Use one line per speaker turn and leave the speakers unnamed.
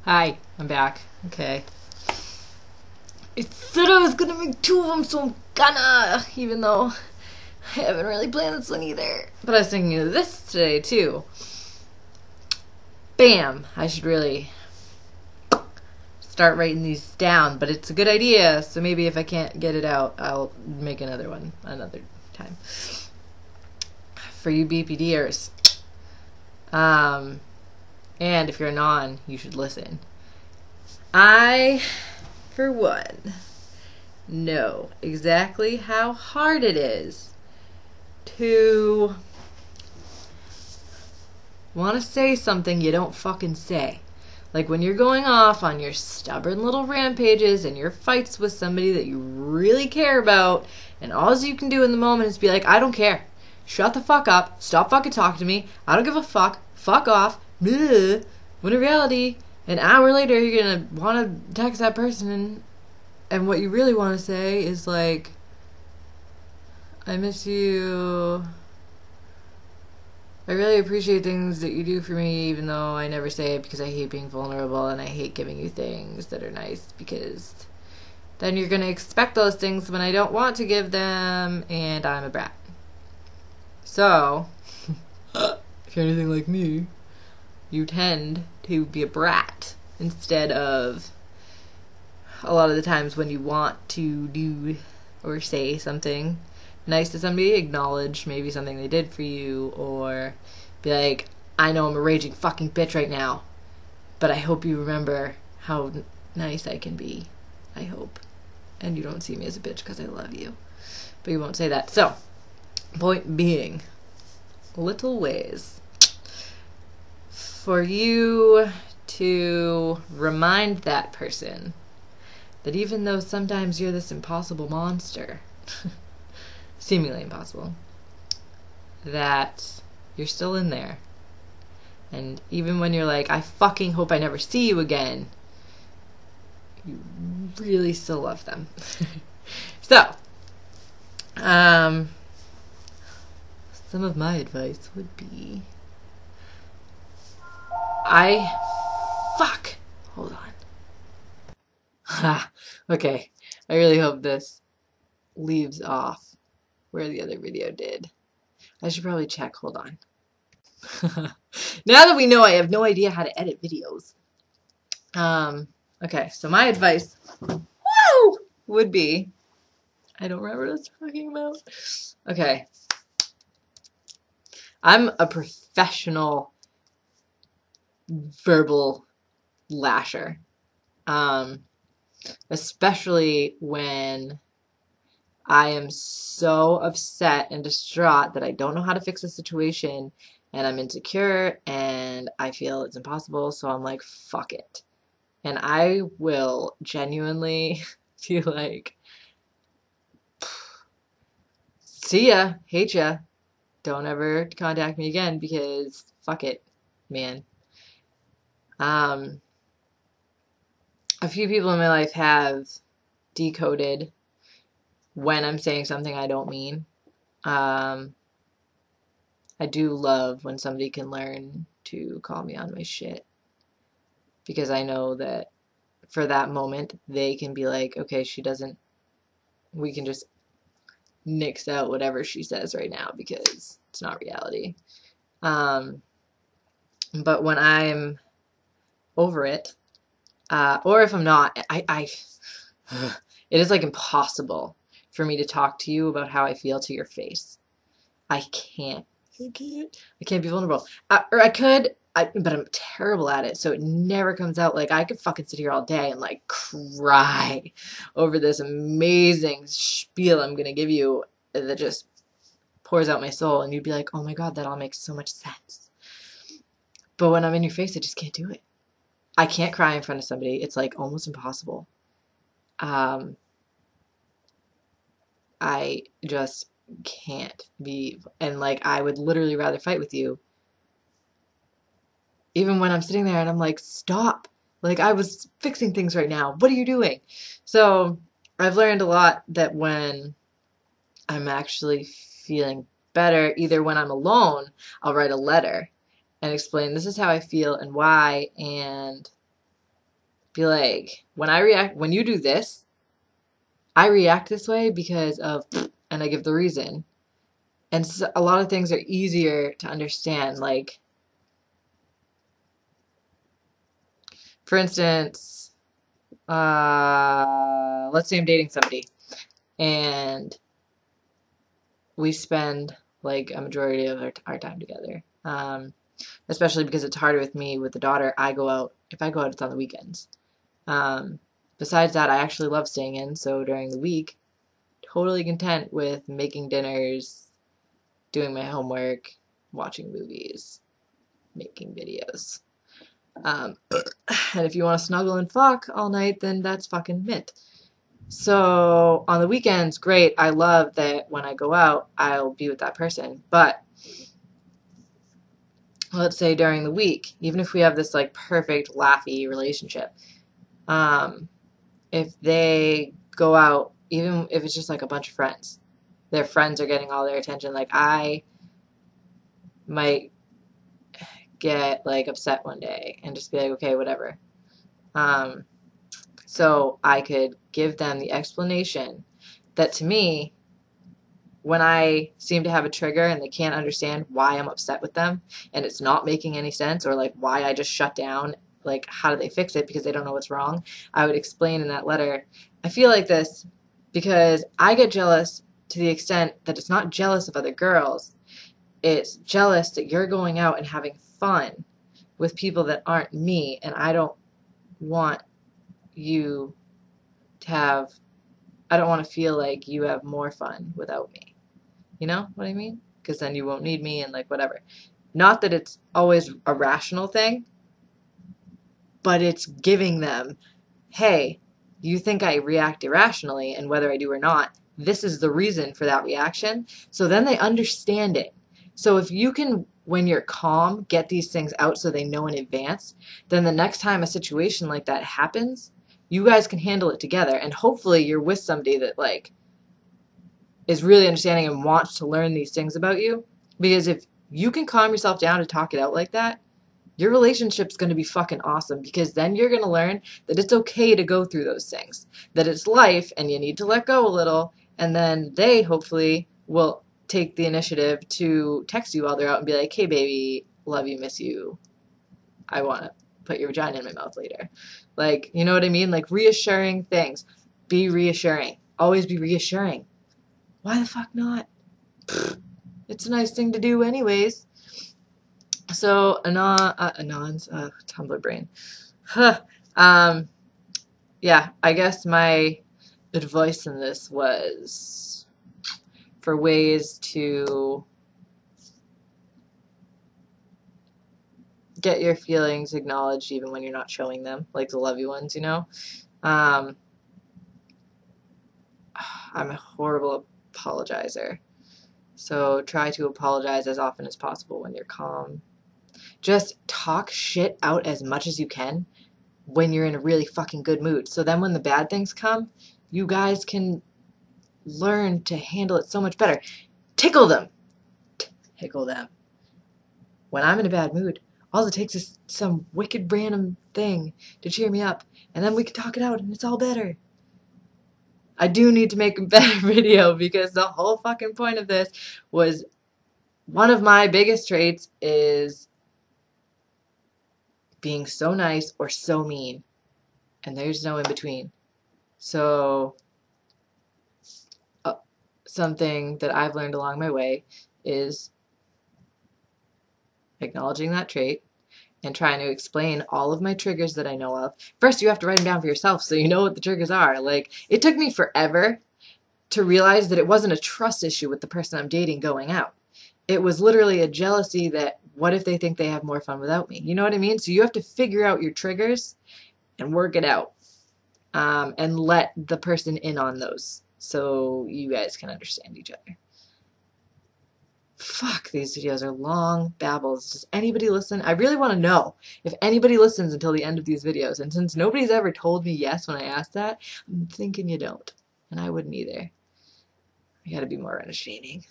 Hi, I'm back. Okay. I said I was gonna make two of them, so I'm gonna, even though I haven't really planned this one either. But I was thinking of this today, too. Bam! I should really start writing these down, but it's a good idea, so maybe if I can't get it out, I'll make another one another time. For you BPDers. And if you're a non, you should listen. I, for one, know exactly how hard it is to want to say something you don't fucking say. Like when you're going off on your stubborn little rampages and your fights with somebody that you really care about, and all you can do in the moment is be like, I don't care. Shut the fuck up. Stop fucking talking to me. I don't give a fuck. Fuck off. Bleh. When in reality, an hour later, you're gonna want to text that person, and what you really want to say is like, I miss you. I really appreciate things that you do for me, even though I never say it because I hate being vulnerable and I hate giving you things that are nice, because then you're gonna expect those things when I don't want to give them, and I'm a brat. So, if you're anything like me, you tend to be a brat instead of a lot of the times when you want to do or say something nice to somebody, acknowledge maybe something they did for you, or be like, I know I'm a raging fucking bitch right now, but I hope you remember how nice I can be. I hope. And you don't see me as a bitch because I love you. But you won't say that. So, point being, little ways for you to remind that person that even though sometimes you're this impossible monster, seemingly impossible, that you're still in there. And even when you're like, I fucking hope I never see you again, you really still love them. So, some of my advice would be, fuck, hold on. Ha, okay, I really hope this leaves off where the other video did. I should probably check, hold on. Now that we know I have no idea how to edit videos. Okay, so my advice would be, I don't remember what I was talking about. Okay. I'm a professional verbal lasher. Especially when I am so upset and distraught that I don't know how to fix a situation, and I'm insecure and I feel it's impossible, so I'm like, fuck it. And I will genuinely be like, see ya, hate ya, don't ever contact me again because fuck it, man. A few people in my life have decoded when I'm saying something I don't mean. I do love when somebody can learn to call me on my shit, because I know that for that moment they can be like, okay, we can just nix out whatever she says right now because it's not reality. But when I'm over it, or if I'm not, it is like impossible for me to talk to you about how I feel to your face. I can't be vulnerable. Or I could, but I'm terrible at it, so it never comes out. Like, I could fucking sit here all day and, like, cry over this amazing spiel I'm gonna give you that just pours out my soul, and you'd be like, oh my god, that all makes so much sense. But when I'm in your face, I just can't do it. I can't cry in front of somebody. It's, like, almost impossible. I just can't be, and like, I would literally rather fight with you even when I'm sitting there and I'm like, stop, like, I was fixing things right now, what are you doing? So I've learned a lot that when I'm actually feeling better, either when I'm alone, I'll write a letter and explain this is how I feel and why, and Be like, when you do this, I react this way because of, and I give the reason. And so a lot of things are easier to understand. Like, for instance, let's say I'm dating somebody and we spend like a majority of our time together. Especially because it's harder with me with the daughter. If I go out, it's on the weekends. Besides that, I actually love staying in, so during the week, totally content with making dinners, doing my homework, watching movies, making videos. And if you want to snuggle and fuck all night, then that's fucking mint. So on the weekends, great. I love that when I go out, I'll be with that person. But let's say during the week, even if we have this like perfect laughy relationship, if they go out, even if it's just like a bunch of friends, their friends are getting all their attention. Like I might get like upset one day and just be like, okay, whatever. So I could give them the explanation that to me, when I seem to have a trigger and they can't understand why I'm upset with them and it's not making any sense, or like why I just shut down, like how do they fix it because they don't know what's wrong, I would explain in that letter, I feel like this because I get jealous to the extent that it's not jealous of other girls, it's jealous that you're going out and having fun with people that aren't me, and I don't want you to have, I don't want to feel like you have more fun without me. You know what I mean? Because then you won't need me and like whatever. Not that it's always a rational thing, but it's giving them, hey, you think I react irrationally, and whether I do or not, this is the reason for that reaction. So then they understand it. So if you can, when you're calm, get these things out so they know in advance, then the next time a situation like that happens, you guys can handle it together. And hopefully you're with somebody that like is really understanding and wants to learn these things about you. Because if you can calm yourself down to talk it out like that, your relationship's going to be fucking awesome, because then you're going to learn that it's okay to go through those things, that it's life and you need to let go a little, and then they hopefully will take the initiative to text you while they're out and be like, hey baby, love you, miss you, I want to put your vagina in my mouth later. Like, you know what I mean? Like reassuring things. Be reassuring. Always be reassuring. Why the fuck not? It's a nice thing to do anyways. So, Anon's Tumblr brain. Huh. Yeah, I guess my advice in this was for ways to get your feelings acknowledged even when you're not showing them, like the lovey ones, you know? I'm a horrible apologizer. So try to apologize as often as possible when you're calm. Just talk shit out as much as you can when you're in a really fucking good mood. So then when the bad things come, you guys can learn to handle it so much better. Tickle them. Tickle them. When I'm in a bad mood, all it takes is some wicked random thing to cheer me up, and then we can talk it out and it's all better. I do need to make a better video because the whole fucking point of this was one of my biggest traits is being so nice or so mean, and there's no in between. So something that I've learned along my way is acknowledging that trait and trying to explain all of my triggers that I know of. First, you have to write them down for yourself so you know what the triggers are. Like, it took me forever to realize that it wasn't a trust issue with the person I'm dating going out. It was literally a jealousy that, what if they think they have more fun without me? You know what I mean? So you have to figure out your triggers and work it out, and let the person in on those so you guys can understand each other. Fuck, these videos are long babbles. Does anybody listen? I really want to know if anybody listens until the end of these videos. And since nobody's ever told me yes when I asked that, I'm thinking you don't. And I wouldn't either. I gotta be more entertaining.